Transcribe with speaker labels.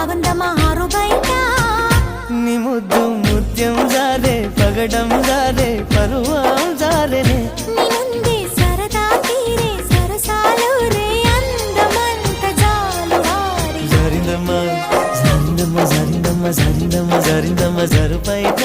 Speaker 1: బాగుందమ్మా ఆరు బయట
Speaker 2: నీ ముద్దు ముత్యం జారే పగడం జారే పరువం జారెనే
Speaker 1: నీ ముందే సరదా తీరే సరసాలు రే అందమంత జాలు వారి
Speaker 2: జారిందమ్మ జారిందమ్మ జారిందమ్మ జారిందమ్మ జారిందమ్మ జరుపైట